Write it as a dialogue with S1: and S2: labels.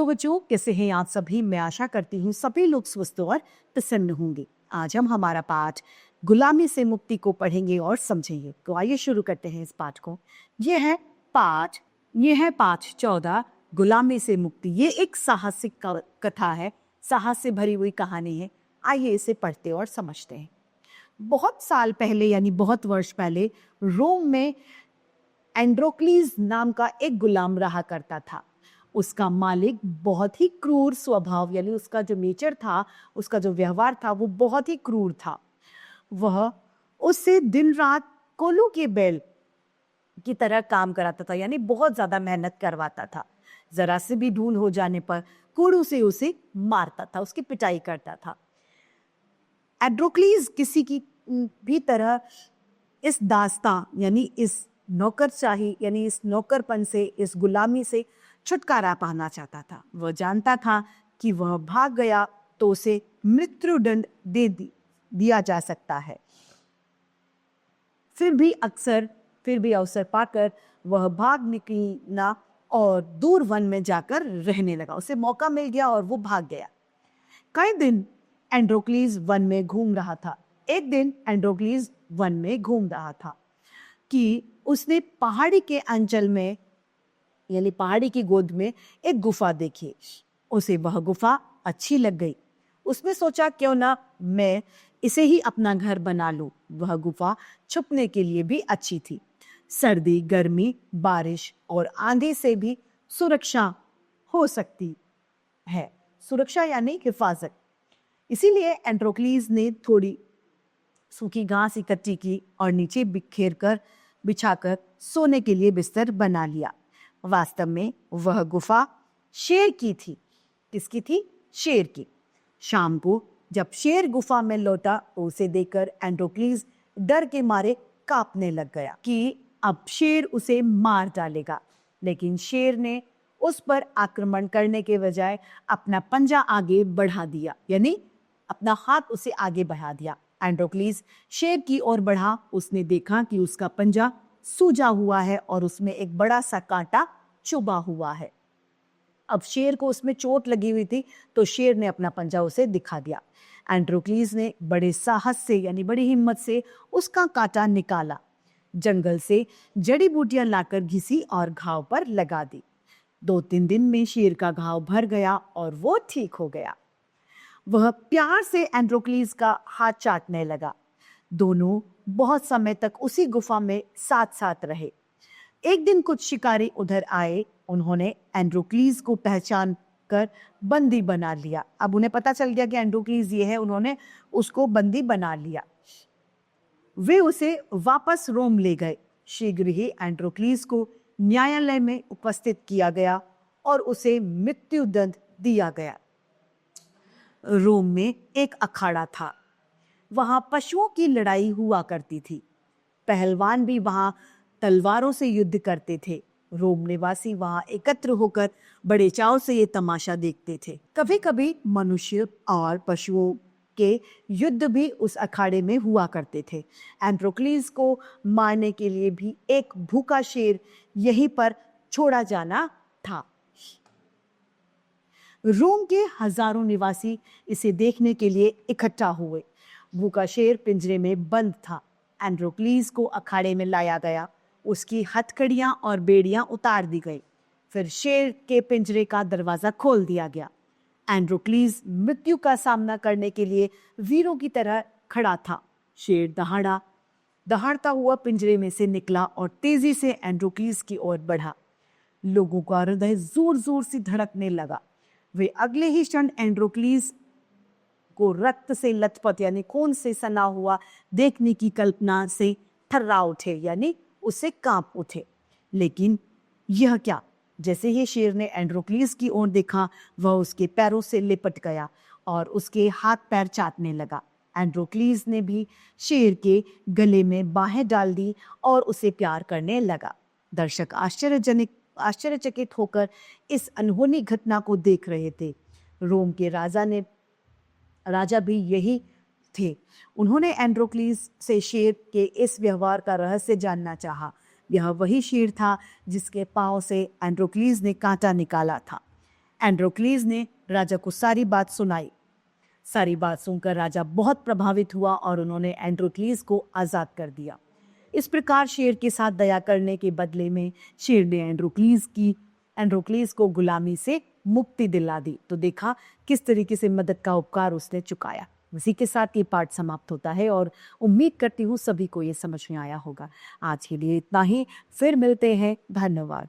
S1: Hello बच्चों, कैसे हैं आप सभी। मैं आशा करती हूँ सभी लोग स्वस्थ और प्रसन्न होंगे। आज हम हमारा पाठ गुलामी से मुक्ति को पढ़ेंगे और समझेंगे। तो आइए शुरू करते हैं इस पाठ को। ये है पाठ 14, गुलामी से मुक्ति। ये एक साहसिक कथा है, साहस से भरी हुई कहानी है। आइए इसे पढ़ते और समझते हैं। बहुत साल पहले यानी बहुत वर्ष पहले रोम में एंड्रोक्लीज नाम का एक गुलाम रहा करता था। उसका मालिक बहुत ही क्रूर स्वभाव यानी उसका जो नेचर था, उसका जो व्यवहार था वो बहुत ही क्रूर था। वह उससे दिन रात कोलू के बैल की तरह काम कराता था, यानी बहुत ज्यादा मेहनत करवाता था। जरा से भी भूल हो जाने पर कोड़ू से उसे मारता था, उसकी पिटाई करता था। एंड्रोक्लीज किसी की भी तरह इस दास्तां यानी इस नौकरशाही यानी इस नौकरपन से, इस गुलामी से छुटकारा पाना चाहता था। वह जानता था कि वह भाग गया तो उसे मृत्युदंड दिया जा सकता है। फिर भी अवसर पाकर वह भाग निकला और दूर वन में जाकर रहने लगा। उसे मौका मिल गया और वो भाग गया। कई दिन एंड्रोक्लीज वन में घूम रहा था। एक दिन एंड्रोक्लीज वन में घूम रहा था कि उसने पहाड़ी के अंचल में यानी पहाड़ी की गोद में एक गुफा देखी। उसे वह गुफा अच्छी लग गई। उसने सोचा क्यों ना मैं इसे ही अपना घर बना लूं। वह गुफा छुपने के लिए भी अच्छी थी। सर्दी, गर्मी, बारिश और आंधी से भी सुरक्षा हो सकती है। सुरक्षा यानी हिफाजत। इसीलिए एंड्रोक्लीज ने थोड़ी सूखी घास इकट्ठी की और नीचे बिछाकर सोने के लिए बिस्तर बना लिया। वास्तव में वह गुफा शेर की थी। किसकी थी? शेर की। शाम को जब शेर गुफा में लौटा तो उसे देखकर एंड्रोक्लीज डर के मारे कांपने लग गया कि अब शेर उसे मार डालेगा। लेकिन शेर ने उस पर आक्रमण करने के बजाय अपना पंजा आगे बढ़ा दिया, यानी अपना हाथ उसे आगे बढ़ा दिया। एंड्रोक्लीज शेर की ओर बढ़ा। उसने देखा कि उसका पंजा सूजा हुआ है और उसमें एक बड़ा सा कांटा चुभा हुआ है। अब शेर को उसमें चोट लगी हुई थी तो शेर ने अपना पंजा उसे दिखा दिया। एंड्रोक्लीज ने बड़े साहस से यानी बड़ी हिम्मत से उसका कांटा निकाला। जंगल से जड़ी बूटियां लाकर घिसी और घाव पर लगा दी। 2-3 दिन में शेर का घाव भर गया और वो ठीक हो गया। वह प्यार से एंड्रोक्लीज का हाथ चाटने लगा। दोनों बहुत समय तक उसी गुफा में साथ साथ रहे। एक दिन कुछ शिकारी उधर आए। उन्होंने एंड्रोक्लीज को पहचान कर बंदी बना लिया। अब उन्हें पता चल गया कि एंड्रोक्लीज ये है, उन्होंने उसको बंदी बना लिया। वे उसे वापस रोम ले गए। शीघ्र ही एंड्रोक्लीज को न्यायालय में उपस्थित किया गया और उसे मृत्युदंड दिया गया। रोम में एक अखाड़ा था। वहां पशुओं की लड़ाई हुआ करती थी। पहलवान भी वहां तलवारों से युद्ध करते थे। रोम निवासी वहां एकत्र होकर बड़े चाव से ये तमाशा देखते थे। कभी कभी मनुष्य और पशुओं के युद्ध भी उस अखाड़े में हुआ करते थे। एंड्रोक्लीज को मारने के लिए भी एक भूखा शेर यहीं पर छोड़ा जाना था। रोम के हजारों निवासी इसे देखने के लिए इकट्ठा हुए। भूखा शेर पिंजरे में बंद था। एंड्रोक्लीज को अखाड़े में लाया गया। उसकी हथकड़ियां और बेड़ियां उतार दी गई। फिर शेर के पिंजरे का दरवाजा खोल दिया गया। एंड्रोक्लीज मृत्यु का सामना करने के लिए वीरों की तरह खड़ा था। शेर दहाड़ता हुआ पिंजरे में से निकला और तेजी से एंड्रोक्लीज की ओर बढ़ा। लोगों का हृदय जोर जोर से धड़कने लगा। वे अगले ही क्षण एंड्रोक्लीज को रक्त से लथपथ यानी खून से सना हुआ देखने की कल्पना से थर्रा उठे, यानी उससे कांप उठे। लेकिन यह क्या? जैसे ही शेर ने एंड्रोक्लीज की ओर देखा, वह उसके पैरों से लिपट गया और उसके हाथ पैर चाटने लगा। एंड्रोक्लीज ने भी शेर के गले में बाहें डाल दी और उसे प्यार करने लगा। दर्शक आश्चर्यचकित होकर इस अनहोनी घटना को देख रहे थे। रोम के राजा भी यही थे। उन्होंने एंड्रोक्लीज से शेर के इस व्यवहार का रहस्य जानना चाहा। यह वही शेर था जिसके पांव से एंड्रोक्लीज ने कांटा निकाला था। एंड्रोक्लीज ने राजा को सारी बात सुनाई। सारी बात सुनकर राजा बहुत प्रभावित हुआ और उन्होंने एंड्रोक्लीज को आजाद कर दिया। इस प्रकार शेर के साथ दया करने के बदले में शेर ने एंड्रोक्लीज को गुलामी से मुक्ति दिला दी। तो देखा किस तरीके से मदद का उपकार उसने चुकाया। इसी के साथ ये पाठ समाप्त होता है और उम्मीद करती हूँ सभी को ये समझ में आया होगा। आज के लिए इतना ही, फिर मिलते हैं। धन्यवाद।